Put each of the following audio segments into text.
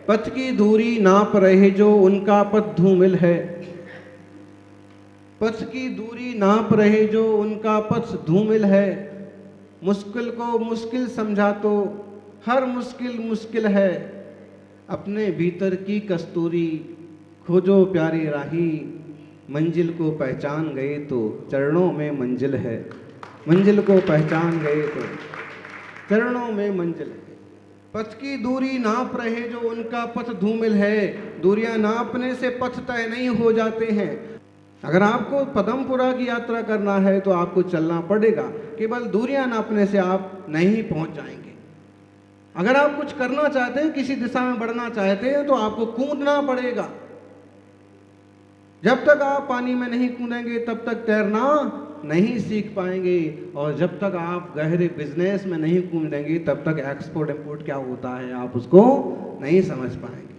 पथ की दूरी नाप रहे जो उनका पथ धूमिल है। पथ की दूरी नाप रहे जो उनका पथ धूमिल है। मुश्किल को मुश्किल समझा तो हर मुश्किल मुश्किल है। अपने भीतर की कस्तूरी खोजो प्यारी राही। मंजिल को पहचान गए तो चरणों में मंजिल है। मंजिल को पहचान गए तो चरणों में मंजिल है। पथ की दूरी नाप रहे जो उनका पथ धूमिल है। दूरियां नापने से पथ तय नहीं हो जाते हैं। अगर आपको पदमपुरा की यात्रा करना है तो आपको चलना पड़ेगा, केवल दूरियां नापने से आप नहीं पहुंच जाएंगे। अगर आप कुछ करना चाहते हैं, किसी दिशा में बढ़ना चाहते हैं, तो आपको कूदना पड़ेगा। जब तक आप पानी में नहीं कूदेंगे तब तक तैरना नहीं सीख पाएंगे, और जब तक आप गहरे बिजनेस में नहीं कूदेंगे तब तक एक्सपोर्ट इंपोर्ट क्या होता है आप उसको नहीं समझ पाएंगे।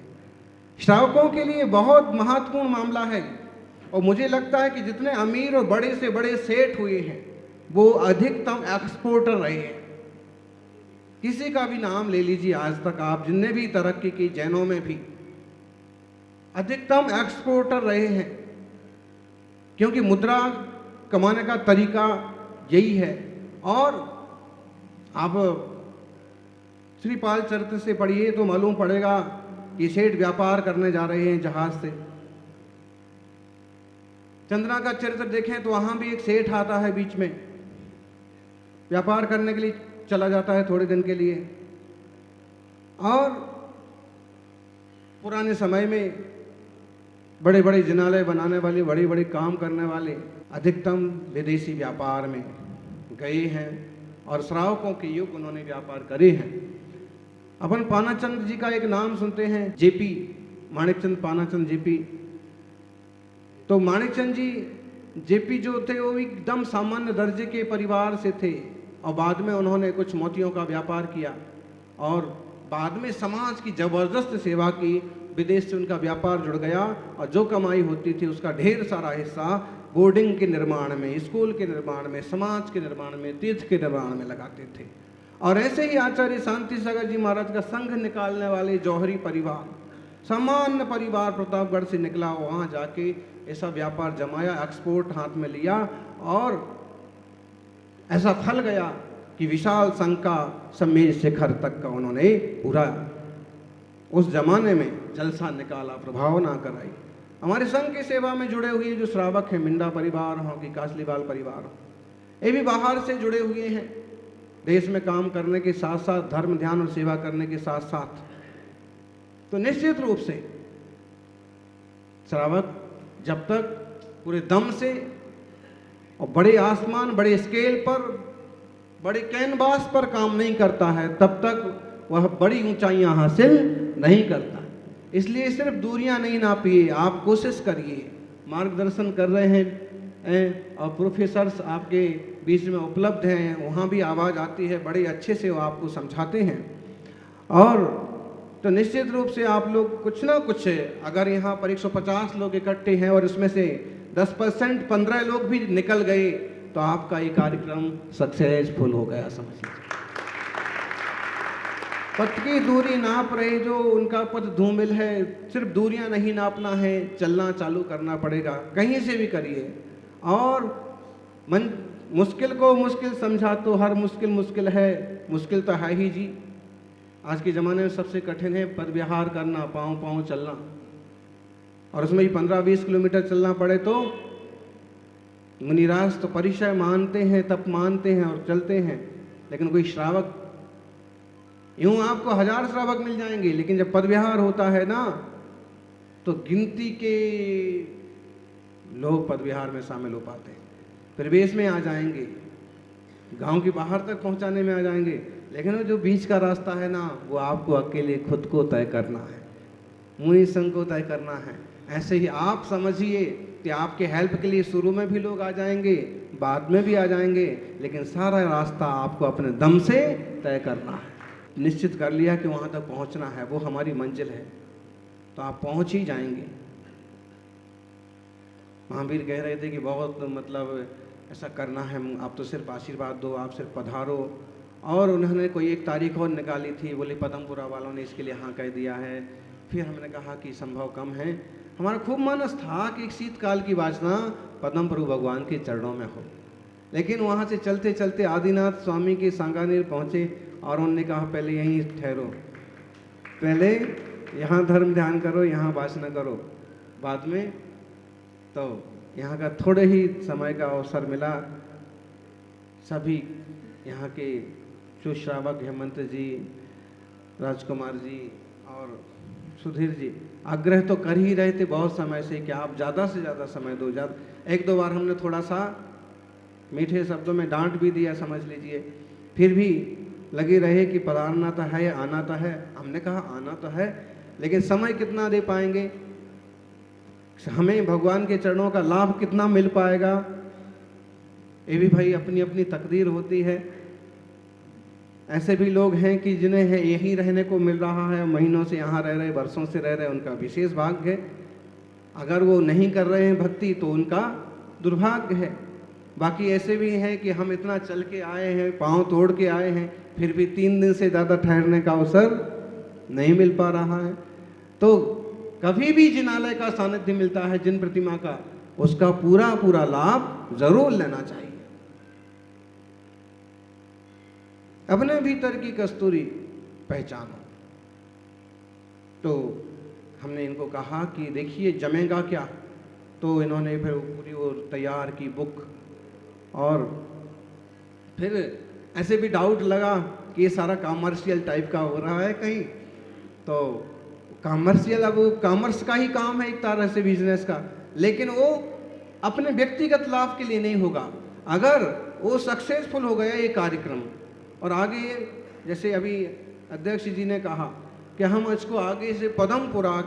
श्रावकों के लिए बहुत महत्वपूर्ण मामला है, और मुझे लगता है कि जितने अमीर और बड़े से बड़े सेठ हुए हैं वो अधिकतम एक्सपोर्टर रहे हैं। किसी का भी नाम ले लीजिए, आज तक आप जिनने भी तरक्की की, जैनों में भी अधिकतम एक्सपोर्टर रहे हैं, क्योंकि मुद्रा कमाने का तरीका यही है। और आप श्रीपाल चरित्र से पढ़िए तो मालूम पड़ेगा कि सेठ व्यापार करने जा रहे हैं जहाज से। चंद्रा का चरित्र देखें तो वहां भी एक सेठ आता है, बीच में व्यापार करने के लिए चला जाता है थोड़े दिन के लिए। और पुराने समय में बड़े बड़े जिनालय बनाने वाले, बड़े बड़े काम करने वाले अधिकतम विदेशी व्यापार में गए हैं, और श्रावकों के युग उन्होंने व्यापार करे हैं। अपन पानाचंद जी का एक नाम सुनते हैं, जेपी माणिकचंद पानाचंद जेपी। तो माणिकचंद जी जेपी जो थे वो एकदम सामान्य दर्जे के परिवार से थे, और बाद में उन्होंने कुछ मोतियों का व्यापार किया, और बाद में समाज की जबरदस्त सेवा की। विदेश से उनका व्यापार जुड़ गया, और जो कमाई होती थी उसका ढेर सारा हिस्सा बोर्डिंग के निर्माण में, स्कूल के निर्माण में, समाज के निर्माण में, तीर्थ के निर्माण में लगाते थे। और ऐसे ही आचार्य शांति सागर जी महाराज का संघ निकालने वाले जौहरी परिवार, सामान्य परिवार प्रतापगढ़ से निकला, वहाँ जाके ऐसा व्यापार जमाया, एक्सपोर्ट हाथ में लिया, और ऐसा फल गया कि विशाल संघ का सम्मेल शिखर तक का उन्होंने पूरा उस जमाने में जलसा निकाला, प्रभावना कराई। हमारे संघ की सेवा में जुड़े हुए जो श्रावक हैं, मिंडा परिवार हो कि कासलीवाल परिवार हो, ये भी बाहर से जुड़े हुए हैं। देश में काम करने के साथ साथ, धर्म ध्यान और सेवा करने के साथ साथ, तो निश्चित रूप से श्रावक जब तक पूरे दम से और बड़े आसमान, बड़े स्केल पर, बड़े कैनवास पर काम नहीं करता है, तब तक वह बड़ी ऊंचाइयां हासिल नहीं करता। इसलिए सिर्फ दूरियां नहीं नापिए, आप कोशिश करिए। मार्गदर्शन कर रहे हैं और प्रोफेसर्स आपके बीच में उपलब्ध हैं, वहाँ भी आवाज़ आती है, बड़े अच्छे से वो आपको समझाते हैं। और तो निश्चित रूप से आप लोग कुछ ना कुछ, अगर यहाँ पर 150 लोग इकट्ठे हैं और इसमें से 10% 15 लोग भी निकल गए तो आपका ये कार्यक्रम सक्सेसफुल हो गया, समझ लीजिए। पथ की दूरी नाप रहे जो उनका पथ धूमिल है। सिर्फ दूरियां नहीं नापना है, चलना चालू करना पड़ेगा, कहीं से भी करिए। और मुश्किल को मुश्किल समझा तो हर मुश्किल मुश्किल है। मुश्किल तो है ही जी, आज के ज़माने में सबसे कठिन है पद विहार करना, पाँव पाँव चलना, और उसमें भी 15-20 किलोमीटर चलना पड़े तो मुनिराज तो परिचय मानते हैं, तप मानते हैं और चलते हैं। लेकिन कोई श्रावक, यूं आपको 1000 श्रावक मिल जाएंगे, लेकिन जब पद विहार होता है ना तो गिनती के लोग पद विहार में शामिल हो पाते हैं, प्रवेश में आ जाएंगे, गांव के बाहर तक पहुंचाने में आ जाएंगे। लेकिन वो जो बीच का रास्ता है ना, वो आपको अकेले खुद को तय करना है, मुनि संग को तय करना है। ऐसे ही आप समझिए कि आपके हेल्प के लिए शुरू में भी लोग आ जाएंगे, बाद में भी आ जाएंगे, लेकिन सारा रास्ता आपको अपने दम से तय करना है। निश्चित कर लिया कि वहाँ तक पहुँचना है, वो हमारी मंजिल है, तो आप पहुँच ही जाएंगे। महावीर कह रहे थे कि बहुत मतलब ऐसा करना है, आप तो सिर्फ आशीर्वाद दो, आप सिर्फ पधारो। और उन्होंने कोई एक तारीख और निकाली थी, बोले पदमपुरा वालों ने इसके लिए हाँ कह दिया है। फिर हमने कहा कि संभव कम है। हमारा खूब मानस था कि एक शीतकाल की वासना पद्म प्रभु भगवान के चरणों में हो। लेकिन वहाँ से चलते चलते आदिनाथ स्वामी के सांगानेर पहुँचे और उन्होंने कहा पहले यहीं ठहरो, पहले यहाँ धर्म ध्यान करो, यहाँ वासना करो, बाद में। तो यहाँ का थोड़े ही समय का अवसर मिला। सभी यहाँ के जो श्रावक हेमंत जी, राजकुमार जी और सुधीर जी आग्रह तो कर ही रहे थे बहुत समय से कि आप ज़्यादा से ज़्यादा समय दो। एक दो बार हमने थोड़ा सा मीठे शब्दों में डांट भी दिया समझ लीजिए, फिर भी लगे रहे कि पधारना तो है, आना तो है। हमने कहा आना तो है, लेकिन समय कितना दे पाएंगे, हमें भगवान के चरणों का लाभ कितना मिल पाएगा, ये भी भाई अपनी अपनी तकदीर होती है। ऐसे भी लोग हैं कि जिन्हें है यहीं रहने को मिल रहा है, महीनों से यहाँ रह रहे, वर्षों से रह रहे, उनका विशेष भाग्य है। अगर वो नहीं कर रहे हैं भक्ति तो उनका दुर्भाग्य है। बाकी ऐसे भी हैं कि हम इतना चल के आए हैं, पाँव तोड़ के आए हैं, फिर भी 3 दिन से ज़्यादा ठहरने का अवसर नहीं मिल पा रहा है। तो कभी भी जिनालय का सानिध्य मिलता है, जिन प्रतिमा का, उसका पूरा पूरा लाभ जरूर लेना चाहिए। अपने भीतर की कस्तूरी पहचानो। तो हमने इनको कहा कि देखिए जमेगा क्या, तो इन्होंने फिर पूरी वो तैयार की बुक। और फिर ऐसे भी डाउट लगा कि ये सारा कॉमर्शियल टाइप का हो रहा है कहीं, तो कॉमर्शियल, अब वो कॉमर्स का ही काम है एक तरह से, बिजनेस का, लेकिन वो अपने व्यक्तिगत लाभ के लिए नहीं होगा। अगर वो सक्सेसफुल हो गया ये कार्यक्रम और आगे जैसे अभी अध्यक्ष जी ने कहा कि हम इसको आगे से पदमपुरा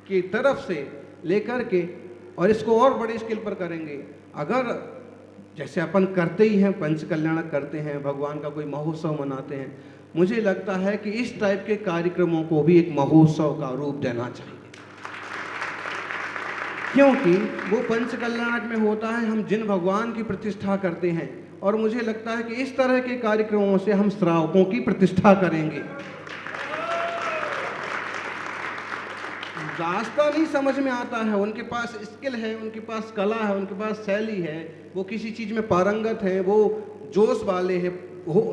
की तरफ से लेकर के और इसको और बड़े स्केल पर करेंगे। अगर जैसे अपन करते ही हैं, पंच कल्याण करते हैं, भगवान का कोई महोत्सव मनाते हैं, मुझे लगता है कि इस टाइप के कार्यक्रमों को भी एक महोत्सव का रूप देना चाहिए। क्योंकि वो पंच कल्याणक में होता है, हम जिन भगवान की प्रतिष्ठा करते हैं, और मुझे लगता है कि इस तरह के कार्यक्रमों से हम श्रावकों की प्रतिष्ठा करेंगे। रास्ता नहीं समझ में आता है, उनके पास स्किल है, उनके पास कला है, उनके पास शैली है, वो किसी चीज़ में पारंगत हैं, वो जोश वाले हैं,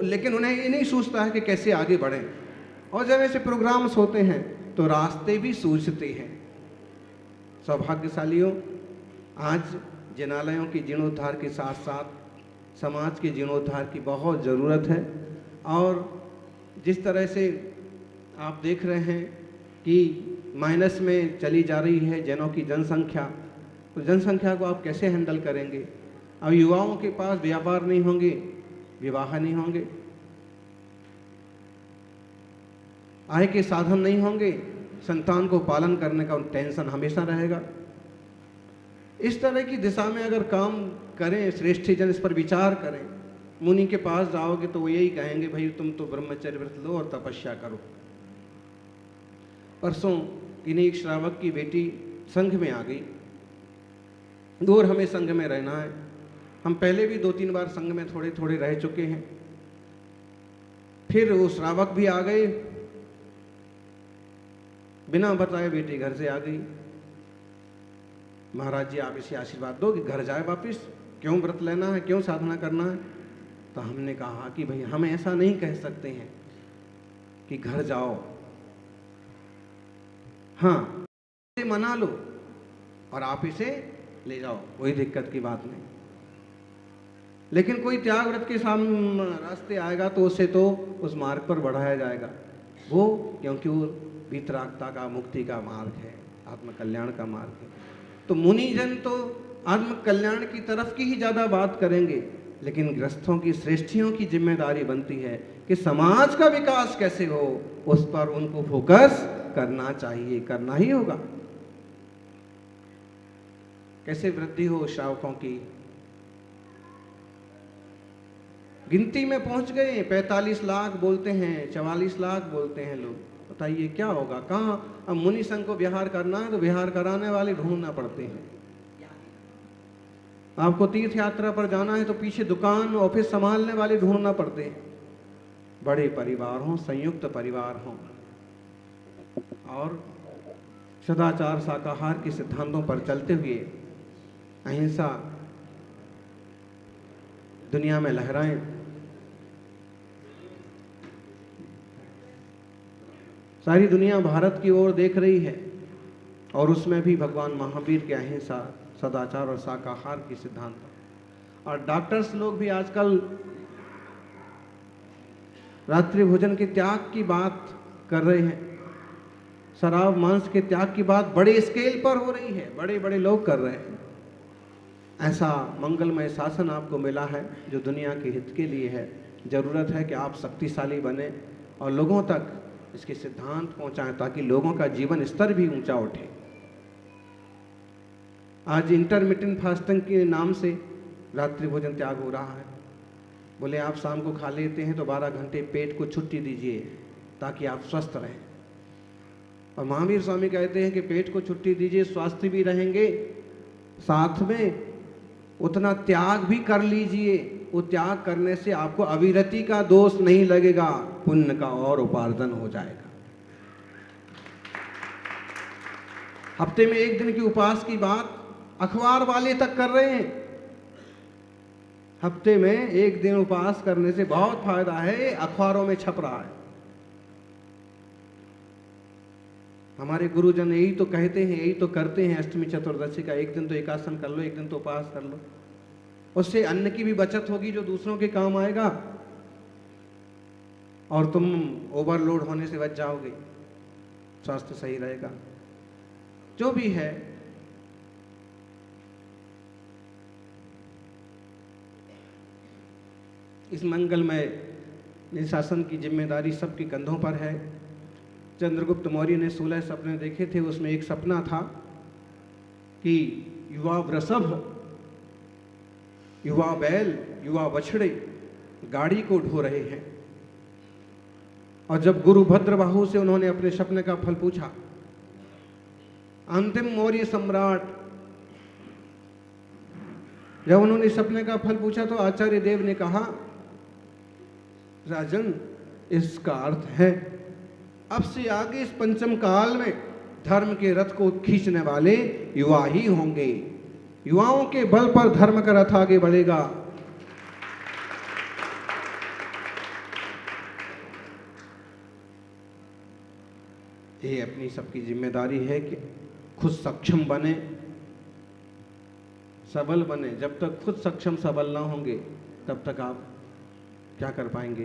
लेकिन उन्हें ये नहीं सोचता है कि कैसे आगे बढ़ें। और जब ऐसे प्रोग्राम्स होते हैं तो रास्ते भी सूझते हैं। सौभाग्यशालियों, आज जिनालयों की जीर्णोद्धार के साथ साथ समाज के जीर्णोद्धार की बहुत ज़रूरत है। और जिस तरह से आप देख रहे हैं कि माइनस में चली जा रही है जैनों की जनसंख्या, तो जनसंख्या को आप कैसे हैंडल करेंगे? अब युवाओं के पास व्यापार नहीं होंगे, विवाह नहीं होंगे, आय के साधन नहीं होंगे, संतान को पालन करने का टेंशन हमेशा रहेगा। इस तरह की दिशा में अगर काम करें, श्रेष्ठ जन इस पर विचार करें, मुनि के पास जाओगे तो वो यही कहेंगे, भाई तुम तो ब्रह्मचर्य व्रत लो और तपस्या करो। परसों किन्हीं एक श्रावक की बेटी संघ में आ गई, दूर हमें संघ में रहना है, हम पहले भी 2-3 बार संघ में थोड़े थोड़े रह चुके हैं। फिर वो श्रावक भी आ गए, बिना बताए बेटी घर से आ गई। महाराज जी आप इसे आशीर्वाद दो कि घर जाए वापिस, क्यों व्रत लेना है, क्यों साधना करना है? तो हमने कहा कि भाई हम ऐसा नहीं कह सकते हैं कि घर जाओ, हाँ मना लो और आप इसे ले जाओ, कोई दिक्कत की बात नहीं। लेकिन कोई त्याग व्रत के सामने रास्ते आएगा तो उसे तो उस मार्ग पर बढ़ाया जाएगा, वो क्योंकि वो वितरागता का, मुक्ति का मार्ग है, आत्म कल्याण का मार्ग है। तो मुनिजन तो आत्म कल्याण की तरफ की ही ज़्यादा बात करेंगे, लेकिन गृहस्थों की, श्रेष्ठियों की जिम्मेदारी बनती है कि समाज का विकास कैसे हो, उस पर उनको फोकस करना चाहिए, करना ही होगा। कैसे वृद्धि हो श्रावकों की? गिनती में पहुंच गए, 45 लाख बोलते हैं, 44 लाख बोलते हैं लोग, बताइए क्या होगा, कहाँ? अब मुनि संघ को विहार करना है तो विहार कराने वाले ढूंढना पड़ते हैं। आपको तीर्थ यात्रा पर जाना है तो पीछे दुकान ऑफिस संभालने वाले ढूंढना पड़ते हैं। बड़े परिवार हों, संयुक्त परिवार हों और सदाचार शाकाहार के सिद्धांतों पर चलते हुए अहिंसा दुनिया में लहराएं। सारी दुनिया भारत की ओर देख रही है और उसमें भी भगवान महावीर के अहिंसा, सदाचार और शाकाहार के सिद्धांत। और डॉक्टर्स लोग भी आजकल रात्रि भोजन के त्याग की बात कर रहे हैं। शराब मांस के त्याग की बात बड़े स्केल पर हो रही है, बड़े बड़े लोग कर रहे हैं। ऐसा मंगलमय शासन आपको मिला है जो दुनिया के हित के लिए है। जरूरत है कि आप शक्तिशाली बने और लोगों तक इसके सिद्धांत पहुंचाएं ताकि लोगों का जीवन स्तर भी ऊंचा उठे। आज इंटरमिटेंट फास्टिंग के नाम से रात्रि भोजन त्याग हो रहा है। बोले आप शाम को खा लेते हैं तो 12 घंटे पेट को छुट्टी दीजिए ताकि आप स्वस्थ रहें। और महावीर स्वामी कहते हैं कि पेट को छुट्टी दीजिए, स्वास्थ्य भी रहेंगे, साथ में उतना त्याग भी कर लीजिए। वो त्याग करने से आपको अविरति का दोष नहीं लगेगा, पुण्य का और उपार्जन हो जाएगा। हफ्ते में एक दिन की उपवास की बात अखबार वाले तक कर रहे हैं। हफ्ते में एक दिन उपवास करने से बहुत फायदा है, अखबारों में छप रहा है। हमारे गुरुजन यही तो कहते हैं, यही तो करते हैं। अष्टमी चतुर्दशी का एक दिन तो एकासन कर लो, एक दिन तो उपवास कर लो, उससे अन्न की भी बचत होगी जो दूसरों के काम आएगा और तुम ओवरलोड होने से बच जाओगे, स्वास्थ्य सही रहेगा। जो भी है, इस मंगलमय शासन की जिम्मेदारी सबके कंधों पर है। चंद्रगुप्त मौर्य ने 16 सपने देखे थे, उसमें एक सपना था कि युवा वृषभ, युवा बैल, युवा बछड़े गाड़ी को ढो रहे हैं। और जब गुरु भद्रबाहु से उन्होंने अपने सपने का फल पूछा, अंतिम मौर्य सम्राट जब उन्होंने सपने का फल पूछा तो आचार्य देव ने कहा, राजन इसका अर्थ है अब से आगे इस पंचम काल में धर्म के रथ को खींचने वाले युवा ही होंगे। युवाओं के बल पर धर्म का रथ आगे बढ़ेगा। ये अपनी सबकी जिम्मेदारी है कि खुद सक्षम बने, सबल बने। जब तक खुद सक्षम सबल ना होंगे तब तक आप क्या कर पाएंगे।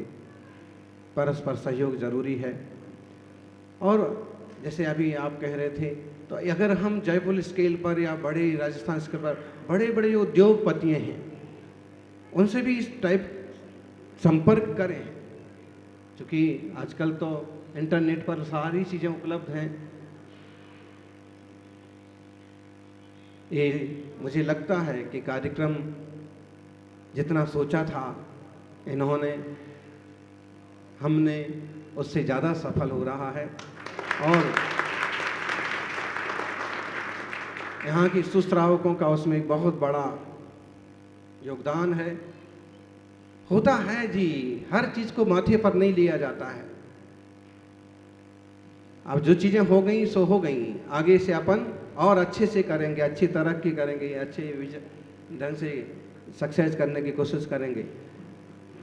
परस्पर सहयोग जरूरी है। और जैसे अभी आप कह रहे थे, तो अगर हम जयपुर स्केल पर या बड़े राजस्थान स्केल पर बड़े बड़े जो उद्योगपति हैं उनसे भी इस टाइप संपर्क करें, क्योंकि आजकल तो इंटरनेट पर सारी चीज़ें उपलब्ध हैं। ये मुझे लगता है कि कार्यक्रम जितना सोचा था इन्होंने, हमने उससे ज़्यादा सफल हो रहा है। और यहाँ की सुश्रावकों का उसमें एक बहुत बड़ा योगदान है। होता है जी, हर चीज़ को माथे पर नहीं लिया जाता है। अब जो चीज़ें हो गई सो हो गई, आगे से अपन और अच्छे से करेंगे, अच्छी तरक्की करेंगे, अच्छे ढंग से सक्सेस करने की कोशिश करेंगे।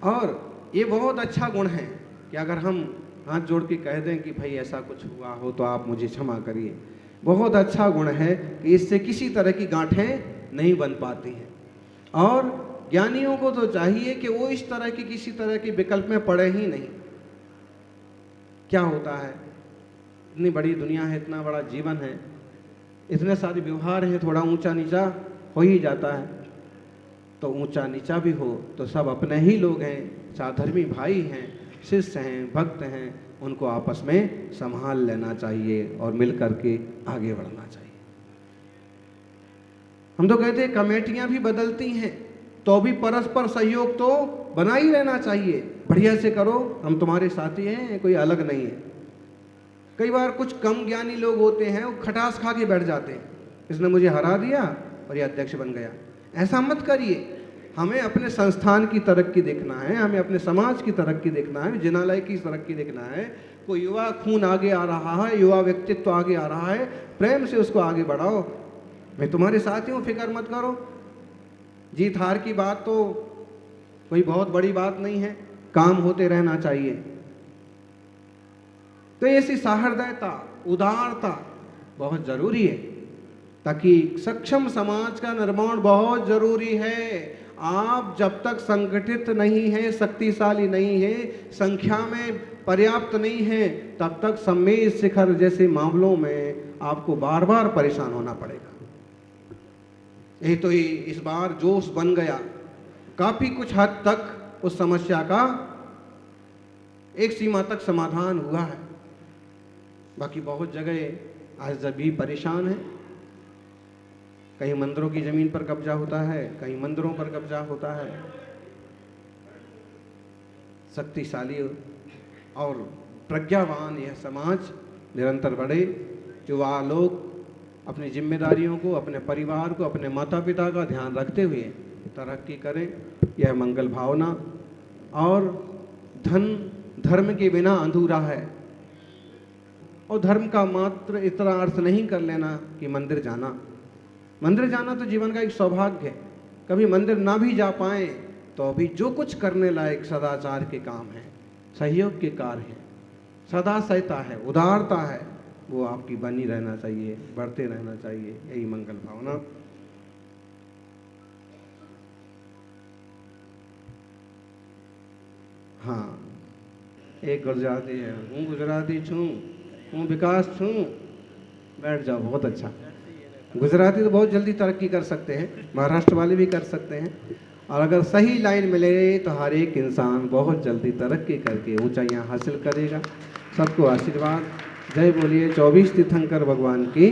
और ये बहुत अच्छा गुण है कि अगर हम हाथ जोड़ के कह दें कि भाई ऐसा कुछ हुआ हो तो आप मुझे क्षमा करिए, बहुत अच्छा गुण है कि इससे किसी तरह की गांठें नहीं बन पाती हैं। और ज्ञानियों को तो चाहिए कि वो इस तरह की किसी तरह के विकल्प में पड़े ही नहीं। क्या होता है, इतनी बड़ी दुनिया है, इतना बड़ा जीवन है, इतने सारे व्यवहार हैं, थोड़ा ऊंचा नीचा हो ही जाता है। तो ऊंचा नीचा भी हो तो सब अपने ही लोग हैं, साधर्मी भाई हैं, शिष्य हैं, भक्त हैं, उनको आपस में संभाल लेना चाहिए और मिल करके आगे बढ़ना चाहिए। हम तो कहते हैं कमेटियां भी बदलती हैं तो भी परस्पर सहयोग तो बना ही रहना चाहिए। बढ़िया से करो, हम तुम्हारे साथी हैं, कोई अलग नहीं है। कई बार कुछ कम ज्ञानी लोग होते हैं, वो खटास खा के बैठ जाते हैं, इसने मुझे हरा दिया और ये अध्यक्ष बन गया, ऐसा मत करिए। हमें अपने संस्थान की तरक्की देखना है, हमें अपने समाज की तरक्की देखना है, जिनालय की तरक्की देखना है। कोई युवा खून आगे आ रहा है, युवा व्यक्तित्व आगे आ रहा है, प्रेम से उसको आगे बढ़ाओ। मैं तुम्हारे साथ हूँ, फिक्र मत करो। जीत हार की बात तो कोई बहुत बड़ी बात नहीं है, काम होते रहना चाहिए। तो ऐसी सहृदयता, उदारता बहुत जरूरी है, ताकि सक्षम समाज का निर्माण बहुत जरूरी है। आप जब तक संगठित नहीं है, शक्तिशाली नहीं है, संख्या में पर्याप्त नहीं है, तब तक सम्मेद शिखर जैसे मामलों में आपको बार बार परेशान होना पड़ेगा। यही तो ही इस बार जोश बन गया, काफी कुछ हद तक उस समस्या का एक सीमा तक समाधान हुआ है। बाकी बहुत जगह आज भी परेशान है। कहीं मंदिरों की जमीन पर कब्जा होता है, कहीं मंदिरों पर कब्जा होता है। शक्तिशाली और प्रज्ञावान यह समाज निरंतर बढ़े, युवा लोग अपनी जिम्मेदारियों को, अपने परिवार को, अपने माता पिता का ध्यान रखते हुए तरक्की करें, यह मंगल भावना। और धन धर्म के बिना अधूरा है, और धर्म का मात्र इतना अर्थ नहीं कर लेना कि मंदिर जाना। मंदिर जाना तो जीवन का एक सौभाग्य है। कभी मंदिर ना भी जा पाए तो अभी जो कुछ करने लायक सदाचार के काम हैं, सहयोग के कार्य हैं, सदाशयता है, उदारता है, वो आपकी बनी रहना चाहिए, बढ़ते रहना चाहिए। यही मंगल भावना। हाँ, एक गुजराती है, हूँ गुजराती छूँ, हूँ विकास छूँ। बैठ जाओ, बहुत अच्छा। गुजराती तो बहुत जल्दी तरक्की कर सकते हैं, महाराष्ट्र वाले भी कर सकते हैं। और अगर सही लाइन मिले तो हर एक इंसान बहुत जल्दी तरक्की करके ऊंचाइयां हासिल करेगा। सबको आशीर्वाद। जय बोलिए 24 तीर्थंकर भगवान की।